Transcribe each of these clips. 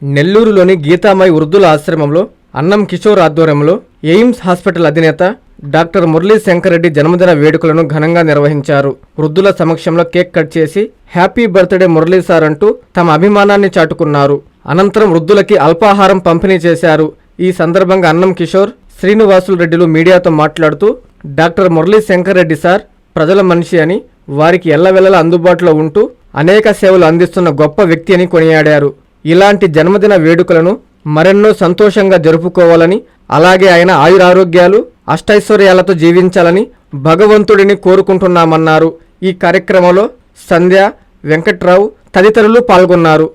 నెల్లూరులోని గీతామయి వృద్ధుల ఆశ్రమంలో అన్నం కిషోర్ ఆధ్వర్యంలో ఎయిమ్స్ హాస్పిటల్ అధినేత డాక్టర్ మురళీ శంకర్ రెడ్డి జన్మదిన వేడుకలను ఘనంగా నిర్వహించారు. వృద్ధుల సమక్షంలో కేక్ కట్ చేసి హ్యాపీ బర్త్డే మురళీ సార్ అంటూ తమ అభిమానాన్ని చాటుకున్నారు. అనంతరం వృద్ధులకి అల్పాహారం పంపిణీ చేశారు. ఈ సందర్భంగా అన్నం కిషోర్, శ్రీనివాసులు రెడ్డిలు మీడియాతో మాట్లాడుతూ డాక్టర్ మురళీ శంకర్ రెడ్డి సార్ ప్రజల మనిషి అని, వారికి ఎల్లవెల్లలా అందుబాటులో ఉంటూ అనేక సేవలు అందిస్తున్న గొప్ప వ్యక్తి అని కొనియాడారు. ఇలాంటి జన్మదిన వేడుకలను మరెన్నో సంతోషంగా జరుపుకోవాలని, అలాగే ఆయన ఆయురారోగ్యాలు అష్టైశ్వర్యాలతో జీవించాలని భగవంతుడిని కోరుకుంటున్నామన్నారు. ఈ కార్యక్రమంలో సంధ్య, వెంకట్రావు తదితరులు పాల్గొన్నారు.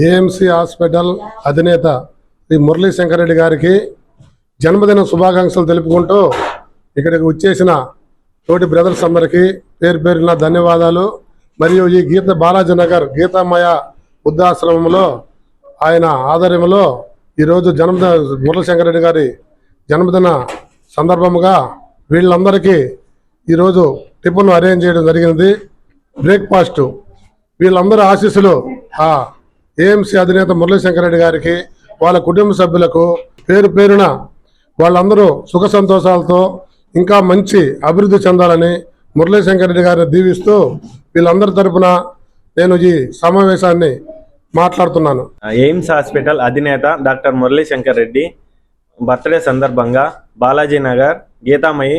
ఏఎంసీ హాస్పిటల్ అధినేత శ్రీ మురళీ శంకర్ రెడ్డి గారికి జన్మదిన శుభాకాంక్షలు తెలుపుకుంటూ ఇక్కడికి వచ్చేసిన తోటి బ్రదర్స్ అందరికీ పేరు పేరున ధన్యవాదాలు. మరియు ఈ బాలాజీ నగర్ గీతామయ వృద్ధాశ్రమంలో ఆయన ఆధ్వర్యంలో ఈరోజు మురళీ శంకర్ రెడ్డి గారి జన్మదిన సందర్భముగా వీళ్ళందరికీ ఈరోజు టిఫిన్ అరేంజ్ చేయడం జరిగింది. బ్రేక్ఫాస్ట్ వీళ్ళందరూ ఆశీస్సులు ఆ ఏఎంసీ అధినేత మురళీ శంకర్ రెడ్డి గారికి, వాళ్ళ కుటుంబ సభ్యులకు పేరు పేరున వాళ్ళందరూ సుఖ సంతోషాలతో ఇంకా మంచి అభివృద్ధి చెందాలని మురళీ శంకర్ రెడ్డి గారిని దీవిస్తూ వీళ్ళందరి తరపున నేను ఈ సమావేశాన్ని మాట్లాడుతున్నాను. ఎయిమ్స్ హాస్పిటల్ అధినేత డాక్టర్ మురళీ శంకర్ రెడ్డి బర్త్డే సందర్భంగా బాలాజీ నగర్ గీతామయి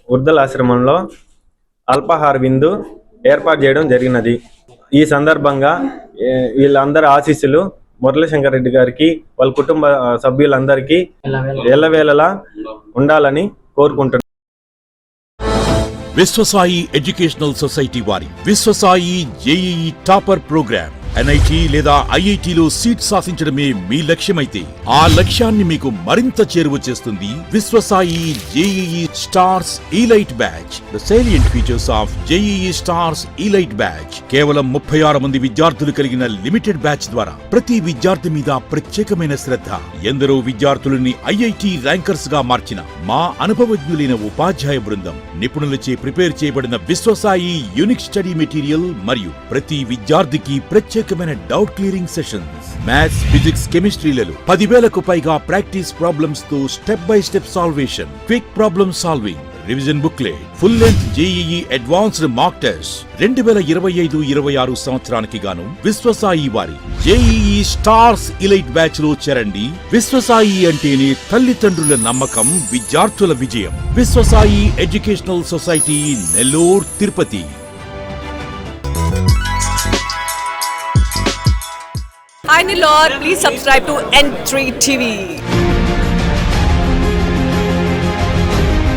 వృద్ధుల ఆశ్రమంలో అల్పాహార విందు ఏర్పాటు చేయడం జరిగినది. ఈ సందర్భంగా వీళ్ళందరి ఆశీస్సులు మురళీ శంకర్ రెడ్డి గారికి, వాళ్ళ కుటుంబ సభ్యులందరికీ ఎల్లవేళలా ఉండాలని కోరుకుంటున్నాను. విశ్వసాయి ఎడ్యుకేషనల్ సొసైటీ వారి Vishwasai JEE topper program NIT లేదా ఐఐటిలో సీట్ సాధించడమే మీ లక్ష్యమైతే ఆ లక్ష్యాన్ని మీకు మరింత చేరువ చేస్తుంది Viswasai JEE stars elite batch. The salient features of JEE stars elite batch: కేవలం 36 మంది విద్యార్థులు కలిగిన లిమిటెడ్ బ్యాచ్ ద్వారా ప్రతి విద్యార్థి మీద ప్రత్యేకమైన శ్రద్ధ, ఎందరో విద్యార్థులని ఐఐటి ర్యాంకర్స్ గా మార్చిన మా అనుభవజ్ఞులైన ఉపాధ్యాయ బృందం, నిపుణులచే ప్రిపేర్ చేయబడిన విశ్వసాయి యూనిక్ స్టడీ మెటీరియల్ మరియు ప్రతి విద్యార్థికి ప్రత్యేకమైన doubt clearing sessions, maths, physics, కెమిస్ట్రీలలో 10,000కు పైగా ప్రాక్టీస్ ప్రాబ్లమ్స్ తో step by step salvation, quick problem solving, revision booklet, full length JEE advanced mock test. 2025-26 సంవత్సరానికి గాను విశ్వసాయి వారి జేఈఈ స్టార్స్ ఇలైట్ బ్యాచ్ లో చేరండి. విశ్వసాయి అంటేనే తల్లిదండ్రుల నమ్మకం, విద్యార్థుల విజయం. Viswasai educational society, Nellore, Tirupati. Hi Nilor, please subscribe to N3 TV.